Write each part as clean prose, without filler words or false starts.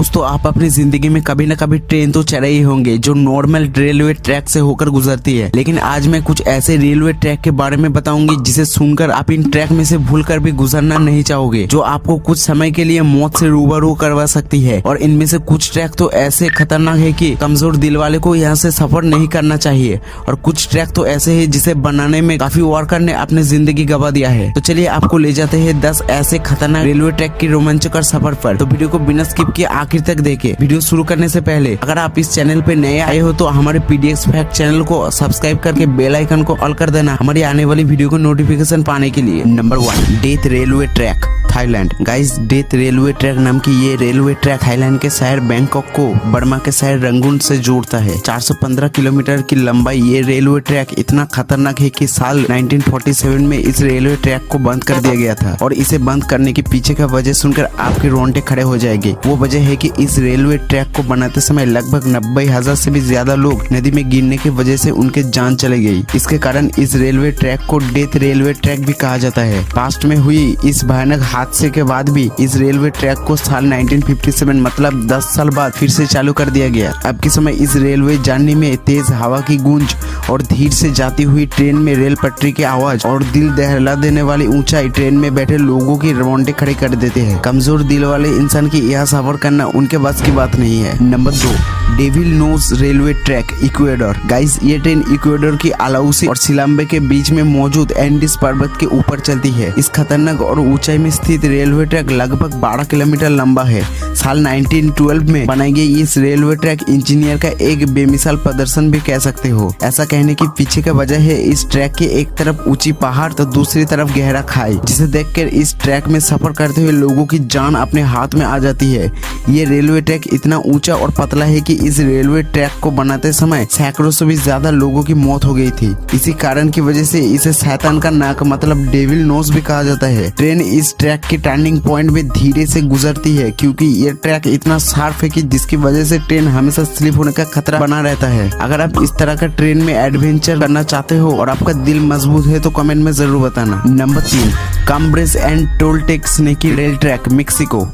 दोस्तों आप अपनी जिंदगी में कभी न कभी ट्रेन तो चढ़े ही होंगे जो नॉर्मल रेलवे ट्रैक से होकर गुजरती है, लेकिन आज मैं कुछ ऐसे रेलवे ट्रैक के बारे में बताऊंगी जिसे सुनकर आप इन ट्रैक में से भूलकर भी गुजरना नहीं चाहोगे, जो आपको कुछ समय के लिए मौत से रूबरू करवा सकती है। और इनमें से कुछ ट्रैक तो ऐसे खतरनाक है कि कमजोर दिल वाले को यहाँ से सफर नहीं करना चाहिए, और कुछ ट्रैक तो ऐसे है जिसे बनाने में काफी वर्कर ने अपनी जिंदगी गवा दिया है। तो चलिए आपको ले जाते हैं 10 ऐसे खतरनाक रेलवे ट्रैक की रोमांचकर सफर पर। तो वीडियो को बिना स्किप किए आखिर तक देखें। वीडियो शुरू करने से पहले अगर आप इस चैनल पे नए आए हो तो हमारे पीडीएक्स फैक्ट चैनल को सब्सक्राइब करके बेल आइकन को ऑल कर देना हमारी आने वाली वीडियो को नोटिफिकेशन पाने के लिए। Number 1, death railway track, Thailand. Guys, death railway track नाम की ये रेलवे ट्रैक थाईलैंड के शहर बैंकॉक को बर्मा के शहर रंगून से जोड़ता है। 415 किलोमीटर की लंबाई ये रेलवे ट्रैक इतना खतरनाक है कि साल 1947 में इस रेलवे ट्रैक को बंद कर दिया गया था, और इसे बंद करने के पीछे का वजह सुनकर आपके रोंगटे खड़े हो जाएंगे। वो वजह है कि इस रेलवे ट्रैक को बनाते समय लगभग 90,000 से भी ज्यादा लोग नदी में गिरने की वजह से उनके जान चले गई। इसके कारण इस रेलवे ट्रैक को डेथ रेलवे ट्रैक भी कहा जाता है। पास्ट में हुई इस भयानक हादसे के बाद भी इस रेलवे ट्रैक को साल 1957 मतलब 10 साल बाद फिर से चालू कर दिया गया। अब के समय इस रेलवे जर्नी में तेज हवा की गूंज और धीरे से जाती हुई ट्रेन में रेल पटरी की आवाज और दिल दहला देने वाली ऊंचाई ट्रेन में बैठे लोगों की रोंगटे खड़े कर देते हैं। कमजोर दिल वाले इंसान की यह सफर करना उनके बस की बात नहीं है। Number 2, devil nose railway track, Ecuador. Guys, ये ट्रेन इक्वेडर की अलाउसी और सिलाम्बे के बीच में मौजूद एंडीज पर्वत के ऊपर चलती है। इस खतरनाक और ऊंचाई में स्थित रेलवे ट्रैक लगभग 12 किलोमीटर लंबा है। साल 1912 में बनाई गई इस रेलवे ट्रैक इंजीनियर का एक बेमिसाल प्रदर्शन भी कह सकते हो। ऐसा कहने की पीछे का वजह है इस ट्रैक के एक तरफ ऊंची पहाड़ तो दूसरी तरफ गहरा खाई, जिसे देखकर इस ट्रैक में सफर करते हुए लोगों की जान अपने हाथ में आ जाती है। ये रेलवे ट्रैक इतना ऊंचा और पतला है कि इस रेलवे ट्रैक को बनाते समय सैकड़ों से भी ज्यादा लोगों की मौत हो गई थी। इसी कारण की वजह से इसे शैतान का नाक मतलब डेविल नोज भी कहा जाता है। ट्रेन इस ट्रैक के टर्निंग पॉइंट में धीरे से गुजरती है क्योंकि ये ट्रैक इतना शार्प है कि जिसकी वजह से ट्रेन हमेशा स्लिप होने का खतरा बना रहता है। अगर आप इस तरह का ट्रेन में एडवेंचर करना चाहते हो और आपका दिल मजबूत है तो कमेंट में जरूर बताना। नंबर 3, कम्ब्रेज एंड टोल्टेक्स नेकी रेल ट्रैक, मेक्सिको।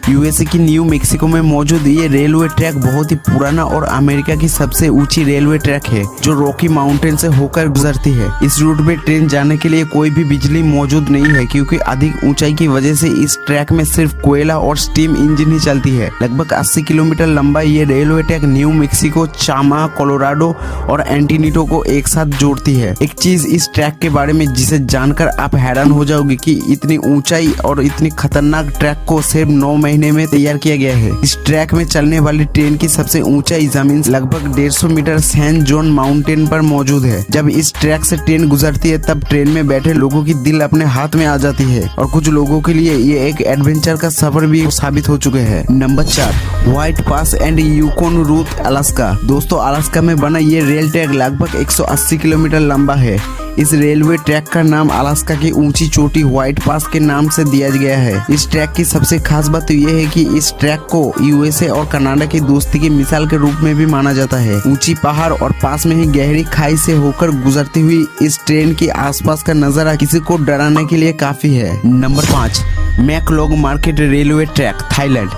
यूएसए की न्यू मेक्सिको में मौजूद ये रेलवे ट्रैक बहुत ही पुराना और अमेरिका की सबसे ऊंची रेलवे ट्रैक है जो रॉकी माउंटेन से होकर गुजरती है। इस रूट में ट्रेन जाने के लिए कोई भी बिजली मौजूद नहीं है क्योंकि अधिक ऊंचाई की वजह से इस ट्रैक में सिर्फ कोयला और स्टीम इंजन ही चलती है। लगभग 80 किलोमीटर लंबा ये railway track new Mexico, Chama, Colorado और एंटीनिटो को एक साथ जोड़ती है। एक चीज इस ट्रैक के बारे में जिसे जानकर आप हैरान हो जाओगे कि इतनी ऊंचाई और इतनी खतरनाक ट्रैक को सिर्फ 9 महीने में तैयार किया गया है। इस ट्रैक में चलने वाली ट्रेन की सबसे ऊंचाई जमीन लगभग 150 मीटर सैन जोन माउंटेन पर मौजूद है। जब इस ट्रैक से ट्रेन गुजरती है तब ट्रेन में बैठे लोगों की दिल अपने हाथ में आ जाती है, और कुछ लोगों के लिए ये एक एडवेंचर का सफर भी साबित हो चुके हैं। Number 4, White Pass and Yukon Route, Alaska. दोस्तों, अलास्का में बना ये रेल ट्रैक लगभग 180 किलोमीटर लंबा है। इस रेलवे ट्रैक का नाम अलास्का की ऊंची चोटी व्हाइट पास के नाम से दिया गया है। इस ट्रैक की सबसे खास बात तो ये है कि इस ट्रैक को यूएसए और कनाडा की दोस्ती की मिसाल के रूप में भी माना जाता है। ऊंची पहाड़ और पास में ही गहरी खाई से होकर गुजरती हुई इस ट्रेन के आसपास का नजारा किसी को डराने के लिए काफी है। Number 5, Maeklong market railway track, Thailand.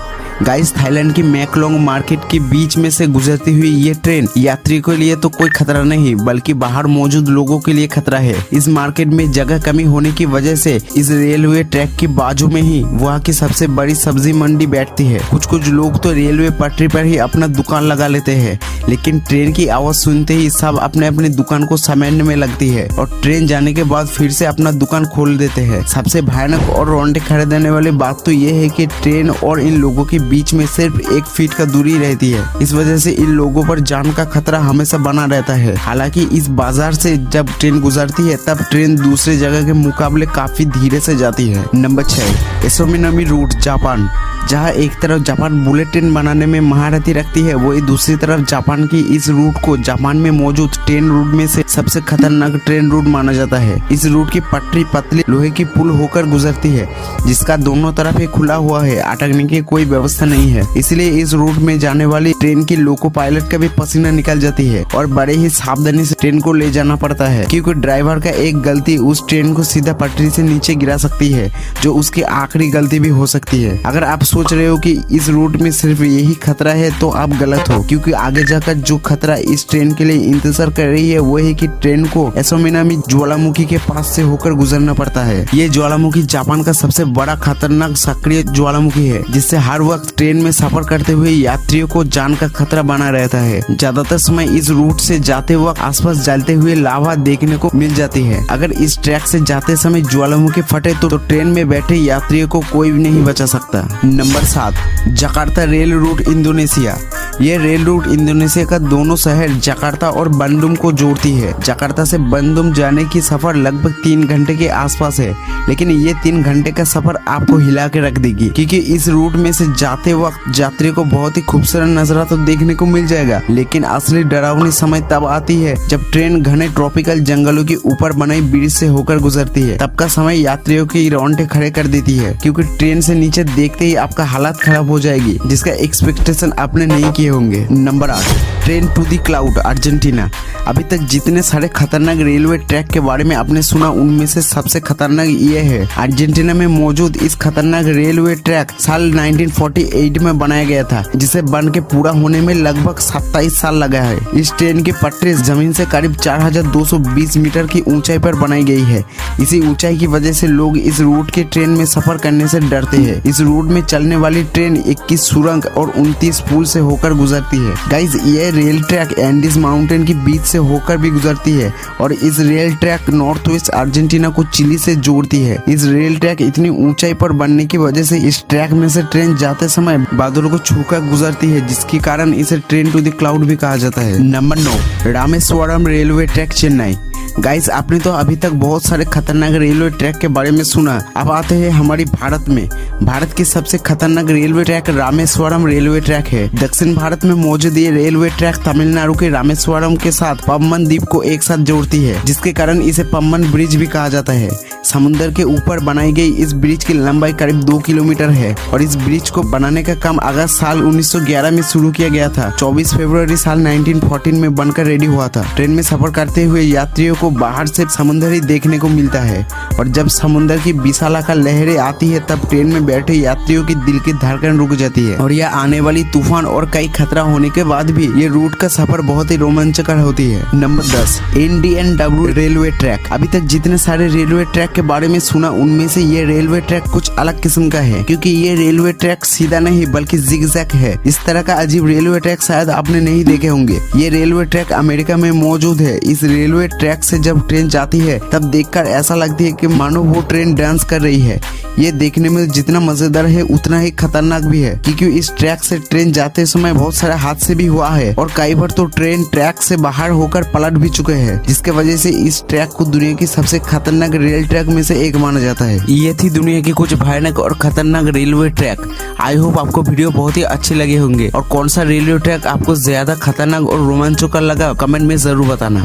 Guys, Thailand की मैकलोंग मार्केट के बीच में से गुजरती हुई ये ट्रेन यात्रियों के लिए तो कोई खतरा नहीं बल्कि बाहर मौजूद लोगों के लिए खतरा है। इस मार्केट में जगह कमी होने की वजह से इस रेलवे ट्रैक के बाजू में ही वहाँ की सबसे बड़ी सब्जी मंडी बैठती है। कुछ लोग तो रेलवे पटरी पर ही अपना दुकान लगा लेते हैं, लेकिन ट्रेन की आवाज सुनते ही सब अपने अपने दुकान को समेटने में लगती है और ट्रेन जाने के बाद फिर से अपना दुकान खोल देते हैं। सबसे भयानक और रोंगटे खड़े देने वाली बात तो ये है कि ट्रेन और इन लोगों के बीच में सिर्फ 1 फीट का दूरी रहती है। इस वजह से इन लोगों पर जान का खतरा हमेशा बना रहता है। हालांकि इस बाजार से जब ट्रेन गुजरती है तब ट्रेन दूसरे जगह के मुकाबले काफी धीरे से जाती है। नंबर 6, एसोमिनोमी रूट, जापान। जहां एक तरफ जापान बुलेट ट्रेन बनाने में महारथी रखती है, वही दूसरी तरफ जापान की इस रूट को जापान में मौजूद ट्रेन रूट में से सबसे खतरनाक ट्रेन रूट माना जाता है। इस रूट की पटरी पतली लोहे की पुल होकर गुजरती है जिसका दोनों तरफ ही खुला हुआ है, अटकने की कोई व्यवस्था नहीं है। इसलिए इस रूट में जाने वाली ट्रेन की लोको पायलट का भी पसीना निकल जाती है और बड़े ही सावधानी से ट्रेन को ले जाना पड़ता है क्योंकि ड्राइवर का एक गलती उस ट्रेन को सीधा पटरी से नीचे गिरा सकती है, जो उसकी आखिरी गलती भी हो सकती है। अगर आप सोच रहे हो कि इस रूट में सिर्फ यही खतरा है तो आप गलत हो, क्योंकि आगे जाकर जो खतरा इस ट्रेन के लिए इंतजार कर रही है वो है कि ट्रेन को एसोमिनामी ज्वालामुखी के पास से होकर गुजरना पड़ता है। ये ज्वालामुखी जापान का सबसे बड़ा खतरनाक सक्रिय ज्वालामुखी है, जिससे हर वक्त ट्रेन में सफर करते हुए यात्रियों को जान का खतरा बना रहता है। ज्यादातर समय इस रूट से जाते वक्त आसपास जलते हुए लावा देखने को मिल जाती है। अगर इस ट्रैक से जाते समय ज्वालामुखी फटे तो ट्रेन में बैठे यात्रियों को कोई भी नहीं बचा सकता। Number 7, Jakarta rail route Indonesia. ये रेल रूट इंडोनेशिया का दोनों शहर जकार्ता और बंदुम को जोड़ती है। जकार्ता से बंदुम जाने की सफर लगभग 3 घंटे के आसपास है, लेकिन ये 3 घंटे का सफर आपको हिला के रख देगी, क्योंकि इस रूट में से जाते वक्त यात्रियों को बहुत ही खूबसूरत नजारा तो देखने को मिल जाएगा, लेकिन असली डरावनी समय तब आती है जब ट्रेन घने ट्रॉपिकल जंगलों के ऊपर बनाई ब्रिज से होकर गुजरती है। तब का समय यात्रियों की रोंगटे खड़े कर देती है, क्योंकि ट्रेन से नीचे देखते ही आपका हालत खराब हो जाएगी, जिसका एक्सपेक्टेशन आपने नहीं किए होंगे। Number 8, train to the cloud Argentina. अभी तक जितने सारे खतरनाक रेलवे ट्रैक के बारे में आपने सुना, उनमें से सबसे खतरनाक ये है। अर्जेंटीना में मौजूद इस खतरनाक रेलवे ट्रैक साल 1948 में बनाया गया था, जिसे बन के पूरा होने में लगभग 27 साल लगा है। इस ट्रेन की पटरी जमीन से करीब 4220 मीटर की ऊंचाई पर बनाई गई है। इसी ऊंचाई की वजह से लोग इस रूट के ट्रेन में सफर करने से डरते हैं। इस रूट में चलने वाली ट्रेन 21 सुरंग और 29 पुल से होकर गुजरती है। गाइज, ये रेल ट्रैक एंडीज माउंटेन के बीच से होकर भी गुजरती है, और इस rail track north west Argentina को चिली से जोड़ती है। इस रेल ट्रैक इतनी ऊंचाई पर बनने की वजह से इस ट्रैक में से ट्रेन जाते समय बादलों को छूकर गुजरती है, जिसके कारण इसे ट्रेन टू द क्लाउड भी कहा जाता है। Number 9, Rameswaram railway track Chennai. Guys, आपने तो अभी तक बहुत सारे खतरनाक रेलवे ट्रैक के बारे में सुना। अब आते हैं हमारी भारत में। भारत की सबसे खतरनाक railway track Rameswaram railway track है। दक्षिण भारत में मौजूद ये रेलवे ट्रैक तमिलनाडु के रामेश्वरम के साथ पम्बन द्वीप को एक साथ जोड़ती है, जिसके कारण इसे पम्बन ब्रिज भी कहा जाता है। समुद्र के ऊपर बनाई गई इस ब्रिज की लंबाई करीब 2 किलोमीटर है, और इस ब्रिज को बनाने का काम अगस्त साल 1911 में शुरू किया गया था। 24 फरवरी साल 1914 में बनकर रेडी हुआ था। ट्रेन में सफर करते हुए यात्रियों को बाहर से समुद्र ही देखने को मिलता है, और जब समुद्र की विशालाकार लहरें आती है तब ट्रेन में बैठे यात्रियों की दिल की धड़कन रुक जाती है। और यह आने वाली तूफान और कई खतरा होने के बाद भी ये रूट का सफर बहुत ही रोमांचकर होती है। Number 10, NDNW railway track. अभी तक जितने सारे रेलवे ट्रैक के बारे में सुना, उनमें से ये रेलवे ट्रैक कुछ अलग किस्म का है, क्योंकि ये रेलवे ट्रैक सीधा नहीं बल्कि जिगजैग है। इस तरह का अजीब रेलवे ट्रैक शायद आपने नहीं देखे होंगे। ये रेलवे ट्रैक अमेरिका में मौजूद है। इस रेलवे ट्रैक से जब ट्रेन जाती है तब देखकर ऐसा लगती है कि मानो वो ट्रेन डांस कर रही है। ये देखने में जितना मजेदार है उतना ही खतरनाक भी है, क्योंकि इस ट्रैक से ट्रेन जाते समय बहुत सारे हादसे भी हुआ है, और कई बार तो ट्रेन ट्रैक से बाहर होकर पलट भी चुके हैं, जिसके वजह से इस ट्रैक को दुनिया की सबसे खतरनाक रेल ट्रैक में से एक माना जाता है। ये थी दुनिया की कुछ भयानक और खतरनाक रेलवे ट्रैक। आई होप आपको वीडियो बहुत ही अच्छे लगे होंगे, और कौन सा रेलवे ट्रैक आपको ज्यादा खतरनाक और रोमांचकर लगा कमेंट में जरूर बताना।